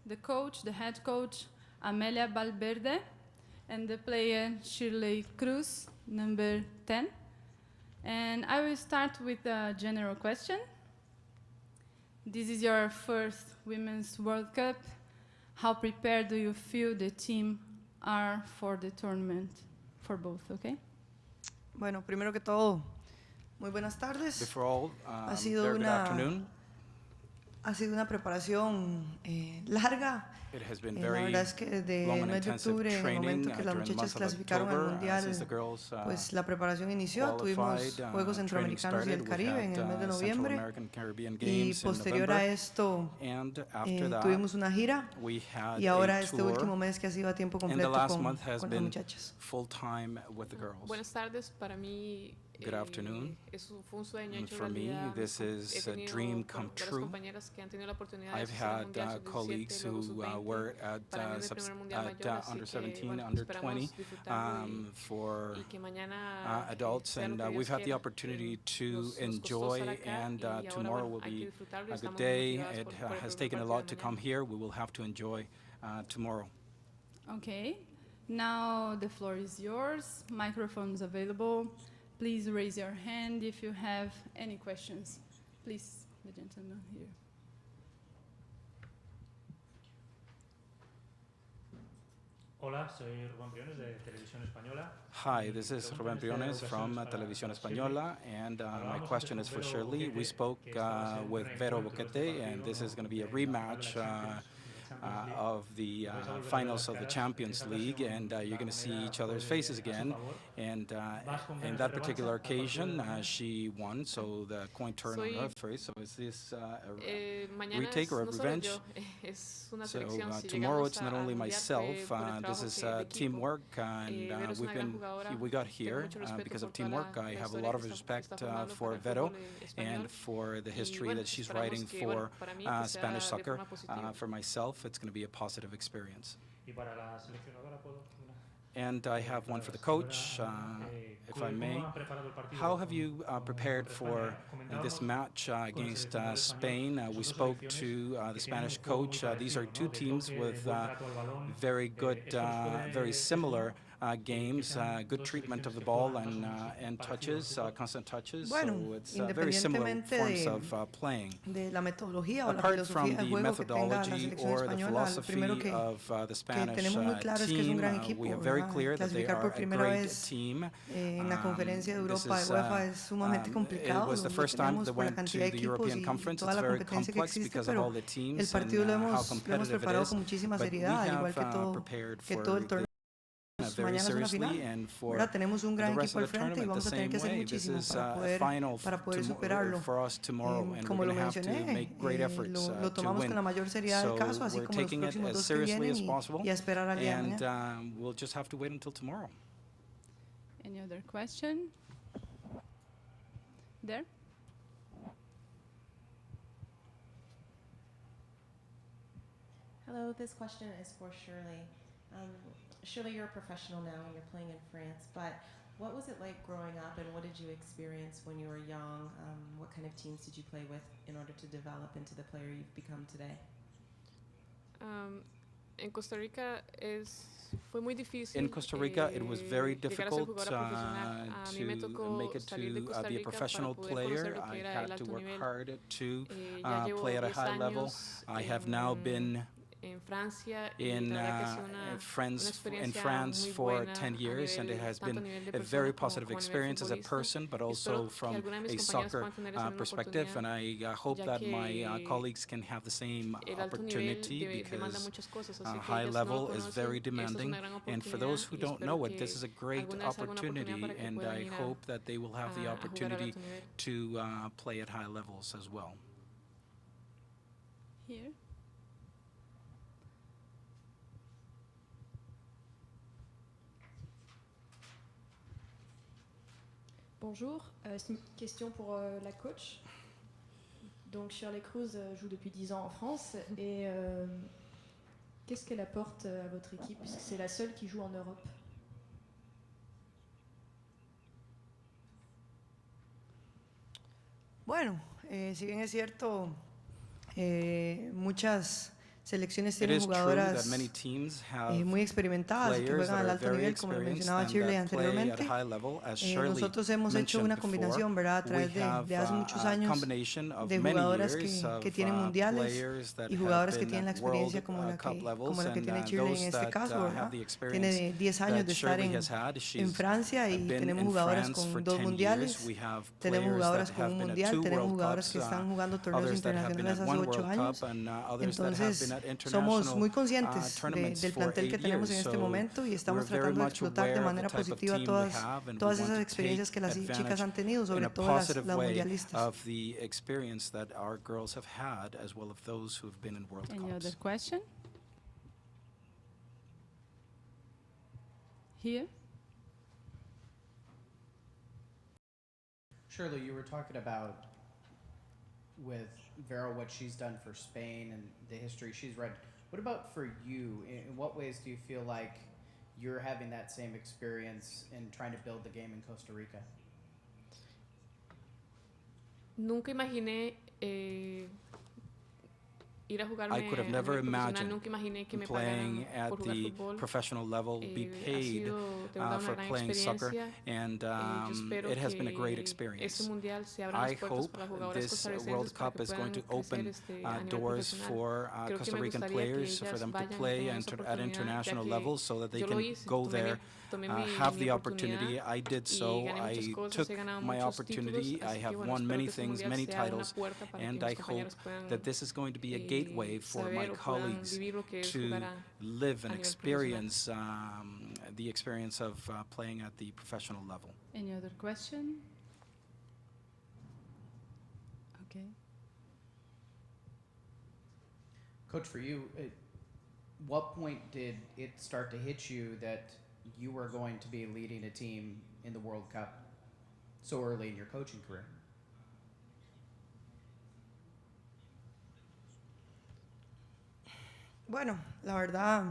the coach, the head coach, Amelia Valverde, and the player Shirley Cruz, number 10. And I will start with a general question. This is your first Women's World Cup. How prepared do you feel the team are for the tournament? For both, okay? Bueno, primero que todo, muy buenas tardes. Before all, Ha sido very good afternoon. Ha sido una preparación larga. It has been La very verdad es que desde long el and mes de intensive octubre, en el training momento que las during the muchachas month of clasificaron al October, Mundial, since the girls pues la preparación inició. Tuvimos qualified, Juegos training Centroamericanos y el started. Caribe We en el mes de had Central noviembre. American Caribbean Y Games in posterior November. a esto, And after that, tuvimos una gira. we had Y ahora a este tour, último mes que ha sido a tiempo and the completo last con month has las been muchachas. full time with the girls. Buenas tardes, para mí Good afternoon. fue un sueño hecho For me, realidad. this is a dream come varias true. compañeras que han tenido la oportunidad de I've asistir al had Mundial Sub-17, colleagues luego who Sub-20. were at Para mí es el primer Mundial mayor, así under que, 17, bueno, under esperamos 20 disfrutarlo for y que mañana adults, sea lo and que Dios we've had the quiera. opportunity to Nos costó enjoy, estar acá and y ahora, tomorrow bueno, will hay que be disfrutarlo y a good estamos day. motivadas It por el has primer taken a partido lot de to come mañana. here. We will have to enjoy tomorrow. Okay, now the floor is yours. Microphones available. Please raise your hand if you have any questions. Please, the gentleman here. Hola, soy Rubén Briones de Televisión Española. Hi, this is Rubén Briones from Televisión Española, and my question is for Shirley. We spoke with Vero Boquete, and this is going to be a rematch of the finals of the Champions League, and you're going to see each other's faces again. And in that particular occasion, she won, so the coin turned on her face. So is this a retake or a revenge? So tomorrow it's not only myself, this is teamwork, and we got here because of teamwork. I have a lot of respect for Vero and for the history that she's writing for Spanish soccer. For myself, it's going to be a positive experience. And I have one for the coach, if I may. How have you prepared for this match against Spain? We spoke to the Spanish coach. These are two teams with very good, very similar games, good treatment of the ball and touches, constant touches. Bueno, So it's very similar forms of playing. De la metodología o la Apart from filosofía de the juego que tenga la methodology selección or the española, lo primero philosophy of the Spanish tenemos muy claro es que es un team, gran equipo, we have very ¿verdad? clear that they Clasificar por are a primera great vez team. en la conferencia de This Europa is, de UEFA es sumamente it complicado. was the Lo first time tenemos they por la went to cantidad de the equipos European y Conference. toda It's la very competencia que complex existe, because of pero all the el teams partido and lo how hemos competitive it preparado is. con muchísima But we seriedad, al igual have prepared que for todo el torneo. very Mañana es una seriously, final, and for ¿verdad? Tenemos un the gran rest equipo of al the frente y tournament the vamos a tener same que hacer way. This muchísimo is a final para poder superarlo. for us tomorrow, and Como we're lo going to have to mencioné, make great efforts lo to tomamos con la win. mayor seriedad del So caso, así we're como los taking it próximos as dos que seriously vienen as possible, y a esperar al día de and mañana. we'll just have to wait until tomorrow. Any other question? There? Hello, this question is for Shirley. Shirley, you're a professional now and you're playing in France, but what was it like growing up and what did you experience when you were young? What kind of teams did you play with in order to develop into the player you've become today? En Costa Rica fue muy difícil. In Costa Rica, it was very llegar a ser difficult jugadora profesional. A mí me to tocó make it salir de to Costa be a Rica professional para poder player. conocer lo I que era el had to alto work nivel. hard to Ya llevo play at a 10 high level. años I have now been en Francia y in la verdad que ha sido una in experiencia France muy for buena 10 years, and it has tanto a been nivel de a very persona positive como a nivel experience as a futbolista. person, but Y also espero que from alguna de mis a compañeras soccer puedan tener esa misma perspective, and oportunidad, I hope ya that my que colleagues can have the same el alto nivel opportunity, demanda because muchas cosas, así que high ellas no lo level is conocen, very esto es demanding, una gran and for those oportunidad who y don't espero know it, que this is a great alguna vez haga una oportunidad opportunity, para que and puedan I ir hope that they will have the a jugar al opportunity alto nivel. to play at high levels as well. Here? Bonjour, c'est une question pour la coach. Donc Shirley Cruz joue depuis 10 ans en France et qu'est-ce qu'elle apporte à votre équipe puisque c'est la seule qui joue en Europe? Bueno, si bien es cierto, muchas selecciones It tienen is true that jugadoras many teams have muy experimentadas y que players juegan that al are alto very nivel, como lo experienced mencionaba and Shirley that play at anteriormente. high level. As Shirley Nosotros hemos hecho mentioned una before, combinación, ¿verdad? A we través have de hace muchos a años combination of de many jugadoras years que of tienen mundiales players that y have jugadoras que been tienen la at World experiencia como la Cup que levels tiene and Shirley en those este that caso, have ¿verdad? the experience Tiene 10 años that de estar Shirley has had. en She's Francia y been tenemos in jugadoras France for con 2 10 years. mundiales, We have tenemos players jugadoras that con un have been at mundial, 2 tenemos World jugadoras Cups, que están jugando torneos others that have been internacionales at hace 1 8 World años. Cup, and others that have Entonces, been at somos muy international conscientes tournaments del for plantel 8 que tenemos en years. este So momento y we're estamos very tratando de much explotar de aware of the manera type of positiva team we have, and we todas want esas to experiencias take que las chicas advantage han tenido, in sobre a todo las positive way mundialistas. of the experience that our girls have had, as well as those who have been in World Any other Cups. question? Here? Shirley, you were talking about with Vera what she's done for Spain and the history she's read. What about for you? In what ways do you feel like you're having that same experience in trying to build the game in Costa Rica? Nunca imaginé ir a jugarme I could have a never nivel profesional. imagined Nunca imaginé que me playing pagaran at por jugar the fútbol. professional level, be Ha paid sido de verdad una for gran playing soccer, experiencia. and Yo espero it has been a great que experience. este mundial se abran I las puertas hope para jugadoras this costarricenses World para Cup que is going to puedan open crecer a nivel doors profesional. for Creo que Costa me Rican gustaría que players for ellas them to vayan y play tengan esa at oportunidad, ya international que levels so that they yo lo can hice, go there, tomé have mi the opportunity. oportunidad I did y so. gané muchas I cosas, took he ganado my muchos opportunity. títulos, I así have que bueno, won espero many que este things, mundial many sea una titles, puerta para que and mis I hope compañeros puedan that this is going to be a gateway for my saber o puedan colleagues vivir lo que es to jugar a live and nivel profesional. experience the experience of playing at the professional level. Any other question? Okay. Coach, for you, at what point did it start to hit you that you were going to be leading a team in the World Cup so early in your coaching career? Bueno, la verdad,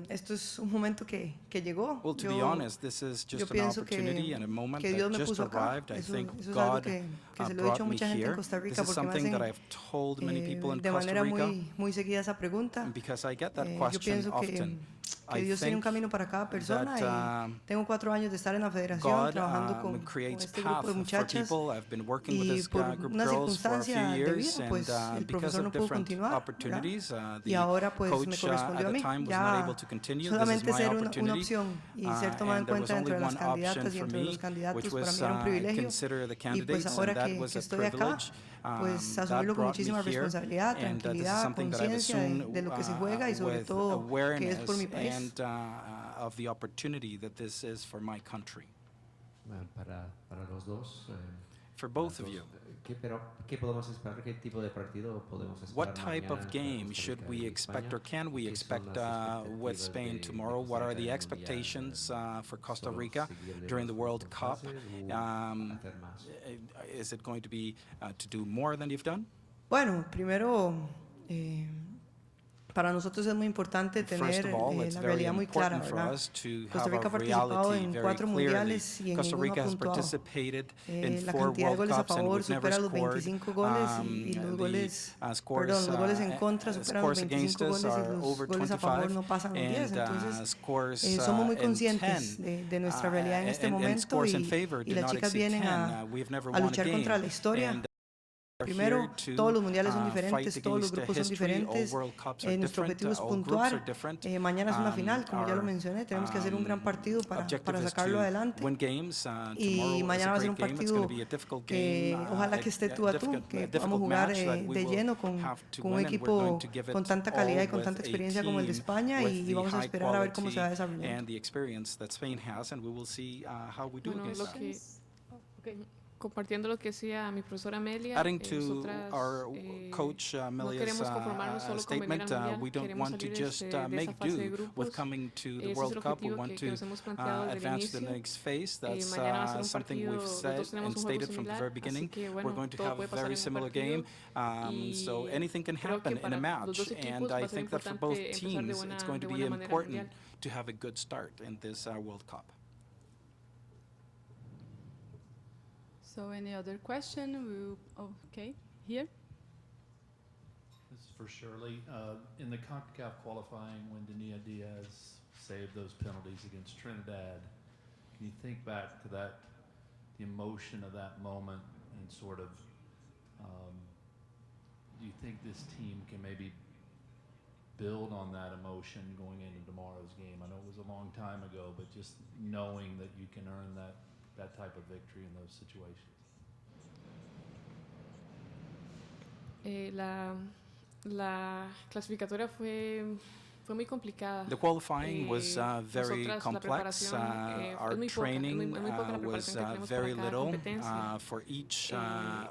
esto es un momento que llegó. Well, to be honest, this is just an pienso opportunity and a moment que Dios that me just puso acá. arrived. I Eso think es algo God que se lo he dicho brought a me mucha gente en here. Costa This Rica is porque me something that hacen I've told many people in de Costa manera Rica, muy seguida esa pregunta. because I get that Yo question pienso often. que I Dios tiene un think camino para cada persona that, y tengo 4 años de estar en la federación God trabajando con creates este path grupo de for muchachas people. I've been working with y this por group una girls for a few circunstancia de years, vida, pues and el because profesor no of pudo different continuar, ¿verdad? opportunities, Y the ahora pues me coach correspondió at a the mí time was not ya able to continue. This is solamente my ser una opportunity, opción y ser tomada en and there was cuenta only dentro de las one option candidatas y for entre los me, candidatos which para was mí era un privilegio consider the y pues candidates, and ahora that que was a estoy acá privilege. pues That asumirlo con brought me muchísima here, responsabilidad, and this is tranquilidad, something that I've conciencia assumed de lo que se juega y sobre with todo que es por mi awareness país. and of the opportunity that this is for my country. Bueno, para los dos. For both of you, ¿Qué podemos esperar? ¿Qué tipo de partido podemos esperar? what type of mañana game Costa should Rica we y expect, España? or can we ¿Qué son expect las with expectativas Spain de tomorrow? Costa What are Rica the en el expectations for Costa ¿Solo Rica seguir during the las World Cup? fases o hacer más? Is it going to be to do more than you've done? Bueno, primero, para nosotros es muy importante First tener of all, it's la very realidad muy clara, important for ¿verdad? us to Costa have Rica ha a participado reality en very 4 clearly. mundiales y en Costa ninguno Rica ha has puntuado. participated in La 4 cantidad de World goles a Cups, and favor we've never supera los scored. 25 goles y los goles, Scores, perdón, los goles en contra superan los scores against 25 us goles y are los over goles a favor 25, no pasan los 10. and Entonces, scores somos muy in conscientes 10, de nuestra realidad en este and momento scores in y favor do las not chicas exceed vienen 10. We've never a won a luchar game, contra la historia. and are Primero, here to, todos los mundiales son fight diferentes, todos los against the grupos son history. All diferentes. World Cups are Nuestro different, objetivo es all groups puntuar. are different. Mañana es una final, como ya lo Our, mencioné. Tenemos que hacer un gran partido para objective is sacarlo to adelante. win games. Y Tomorrow is mañana va a a ser un great game. It's partido going to be a difficult que game, ojalá que esté tú a tú, que podamos jugar de lleno con un equipo con tanta calidad y con tanta experiencia como el de España y vamos a esperar a ver cómo se va desarrollando. And the experience that Spain has, and we will see how we do Bueno, against lo that. que, compartiendo lo que decía mi profesora Amelia, Adding to nosotras our coach no Amelia's queremos conformarnos solo con venir statement, al mundial, we don't queremos want to salir just de esa make fase de do grupos. with coming to the Ese es World el Cup. We objetivo want que to nos hemos planteado desde el advance to the inicio. next phase. That's Mañana va a ser un something partido, we've los said dos tenemos and un juego stated from the similar, very beginning. así que bueno, We're going to todo have puede a pasar very en un similar partido, game, so y anything can creo que happen in a para los match. dos equipos And va a I ser think that for both importante empezar de teams, buena- it's going to de be buena manera el important mundial. to have a good start in this World Cup. So any other question? Okay, here. This is for Shirley. In the CONCACAF qualifying, when Dania Diaz saved those penalties against Trinidad, can you think back to that, the emotion of that moment, and sort of, do you think this team can maybe build on that emotion going into tomorrow's game? I know it was a long time ago, but just knowing that you can earn that type of victory in those situations. La clasificatoria fue muy complicada. The qualifying was very complex. Our training was very little for each,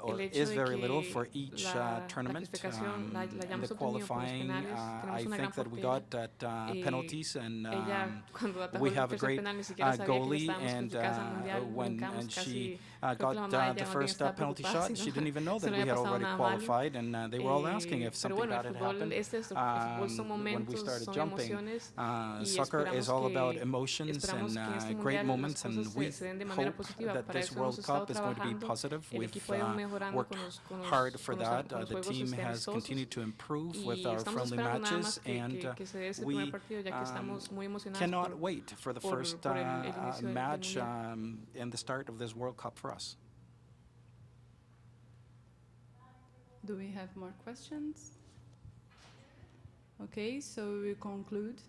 or is very little for each tournament. The qualifying, I think that we got at penalties, and we have a great goalie, and she got the first penalty shot. She didn't even know that we had already qualified, and they were all asking if something bad had happened. When we started jumping, soccer is all about emotions and great moments, and we hope that this World Cup is going to be positive. We've worked hard for that. The team has continued to improve with our friendly matches, and we cannot wait for the first match and the start of this World Cup for us. Do we have more questions? Okay, so we conclude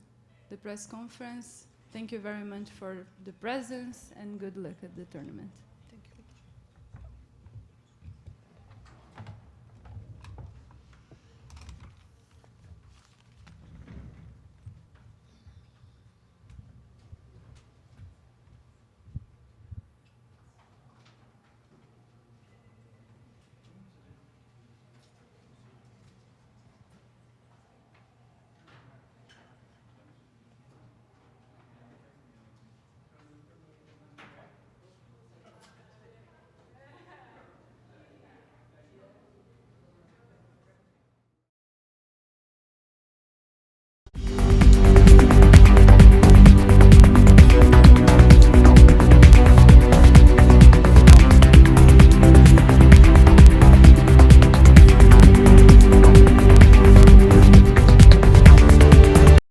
the press conference. Thank you very much for the presence, and good luck at the tournament.